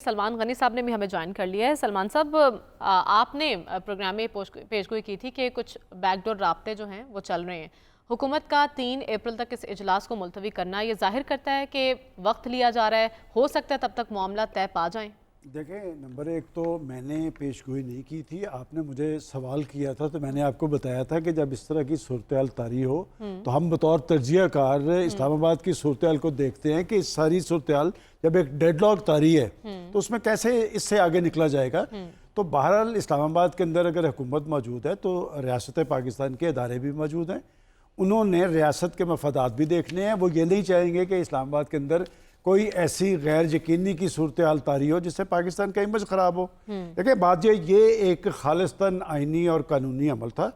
सलमान गनी साहब ने भी हमें ज्वाइन कर लिया है। सलमान साहब, आपने प्रोग्राम में पेशगोई की थी कि कुछ बैकडोर राब्ते जो हैं वो चल रहे हैं। हुकूमत का 3 अप्रैल तक इस इजलास को मुलतवी करना ये जाहिर करता है कि वक्त लिया जा रहा है, हो सकता है तब तक मामला तय पा जाएं। देखें, नंबर एक तो मैंने पेशगोई नहीं की थी, आपने मुझे सवाल किया था तो मैंने आपको बताया था कि जब इस तरह की सूरत तारी हो तो हम बतौर तजिया कार इस्लामाबाद की सूरत को देखते हैं कि इस सारी सूरत जब एक डेडलॉक तारी है तो उसमें कैसे इससे आगे निकला जाएगा। तो बहरहाल इस्लामाबाद के अंदर अगर हुकूमत मौजूद है तो रियासत पाकिस्तान के अदारे भी मौजूद हैं, उन्होंने रियासत के मफादात भी देखने हैं। वो ये नहीं चाहेंगे कि इस्लामाबाद के अंदर कोई ऐसी गैर यकीनी की सूरत हाल तारी हो जिससे पाकिस्तान का इमेज ख़राब हो। देखिए, बात ये एक खालिस्तान आइनी और कानूनी अमल था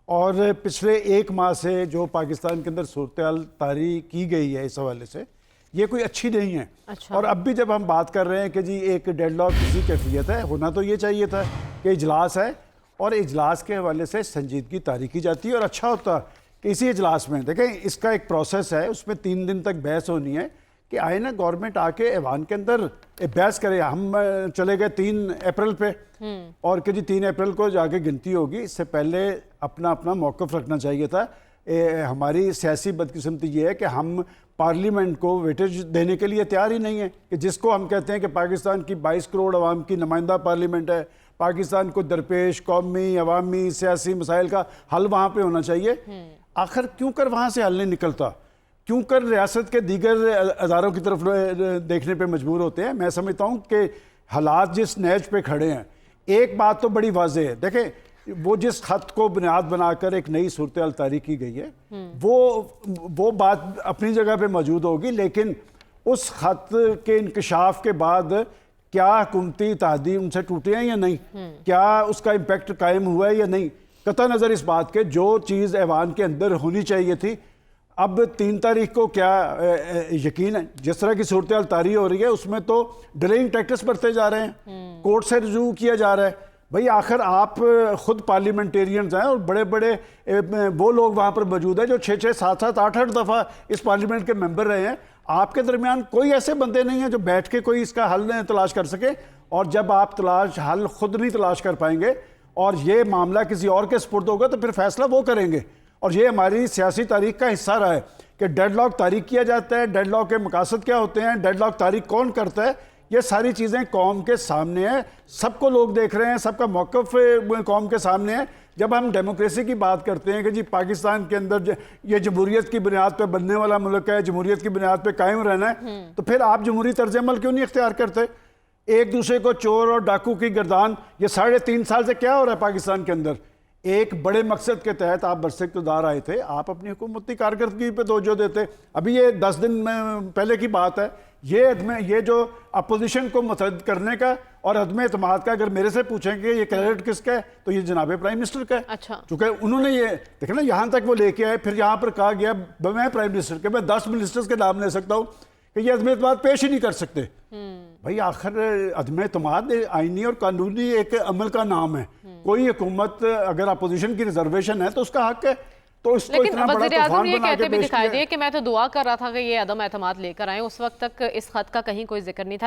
और पिछले 1 माह से जो पाकिस्तान के अंदर सूरत हाल तारी की गई है इस हवाले से ये कोई अच्छी नहीं है। अच्छा। और अब भी जब हम बात कर रहे हैं कि जी एक डेडलॉक किसी कैफियत है, होना तो ये चाहिए था कि इजलास है और इजलास के हवाले से संजीदगी तारी की जाती है और अच्छा होता कि इसी इजलास में देखें इसका एक प्रोसेस है, उसमें 3 दिन तक बहस होनी है कि आए ना गवर्नमेंट आके ऐवान के अंदर बहस करे। हम चले गए 3 अप्रैल पे और कि जी 3 अप्रैल को जाके गिनती होगी, इससे पहले अपना अपना मौक़िफ़ रखना चाहिए था। हमारी सियासी बदकिस्मती ये है कि हम पार्लियामेंट को वेटेज देने के लिए तैयार ही नहीं है कि जिसको हम कहते हैं कि पाकिस्तान की 22 करोड़ अवाम की नुमाइंदा पार्लियामेंट है, पाकिस्तान को दरपेश कौमी अवामी सियासी मसाइल का हल वहाँ पे होना चाहिए। आखिर क्यों कर वहाँ से हल नहीं निकलता, क्यों कर रियासत के दीगर अदारों की तरफ देखने पे मजबूर होते हैं। मैं समझता हूँ कि हालात जिस नहज पे खड़े हैं, एक बात तो बड़ी वाज़ेह है। देखें, वो जिस खत को बुनियाद बनाकर एक नई सूरत हाल तारी की गई है वो बात अपनी जगह पे मौजूद होगी, लेकिन उस खत के इंकशाफ के बाद क्या हुकूमती इत्तेहादी उनसे टूटे हैं या नहीं, क्या उसका इम्पेक्ट कायम हुआ है या नहीं। कतई नज़र इस बात के जो चीज़ ऐवान के अंदर होनी चाहिए थी, अब 3 तारीख को क्या यकीन है जिस तरह की सूरत हाल तारी हो रही है उसमें तो डिलेइंग टैक्टिक्स बढ़ते जा रहे हैं, कोर्ट से रिजू किया जा रहा है। भाई आखिर आप खुद पार्लियामेंटेरियंस हैं और बड़े बड़े वो लोग वहाँ पर मौजूद हैं जो 6-6, 7-7, 8-8 दफ़ा इस पार्लियामेंट के मेंबर रहे हैं। आपके दरमियान कोई ऐसे बंदे नहीं हैं जो बैठ के कोई इसका हल तलाश कर सके, और जब आप हल खुद नहीं तलाश कर पाएंगे और ये मामला किसी और के सुपुर्द होगा तो फिर फैसला वो करेंगे। और ये हमारी सियासी तारीख का हिस्सा रहा है कि डेडलॉक तारीख किया जाता है, डेडलॉक के मकासद क्या होते हैं, डेडलॉक तारीख कौन करता है, ये सारी चीज़ें कौम के सामने है, सबको लोग देख रहे हैं, सबका मौक़िफ़ कौम के सामने है। जब हम डेमोक्रेसी की बात करते हैं कि जी पाकिस्तान के अंदर ये जमहूरियत की बुनियाद पर बनने वाला मुल्क है, जमहूरियत की बुनियाद पर कायम रहना है, तो फिर आप जमहूरी तर्ज अमल क्यों नहीं इख्तियार करते। एक दूसरे को चोर और डाकू की गर्दान, ये 3.5 साल से क्या हो रहा है पाकिस्तान के अंदर। एक बड़े मकसद के तहत आप बरसे इक़्तिदार आए थे, आप अपनी हुकूमती कारकर्दगी पे तवज्जो देते। अभी ये 10 दिन पहले की बात है, ये जो अपोजिशन को मुतहद करने का और अदम एतमाद का, अगर मेरे से पूछेंगे ये क्रेडिट किसका है तो ये जनाब प्राइम मिनिस्टर का है। अच्छा। चूँकि उन्होंने ये देखे ना, यहाँ तक वो लेके आए, फिर यहाँ पर कहा गया मैं प्राइम मिनिस्टर के, मैं 10 मिनिस्टर्स के नाम ले सकता हूँ कि ये अदम एतमाद पेश ही नहीं कर सकते। भाई आखिर अदम एतमाद आईनी और कानूनी एक अमल का नाम है। कोई हुकूमत अगर अपोजिशन की रिजर्वेशन है तो उसका हक है, तो इसको लेकिन इतना बड़ा तूफान ये बना कहते के भी पेश दिखाई किया। दिए कि मैं तो दुआ कर रहा था कि ये अदम एतमाद लेकर आए, उस वक्त तक इस खत का कहीं कोई जिक्र नहीं था।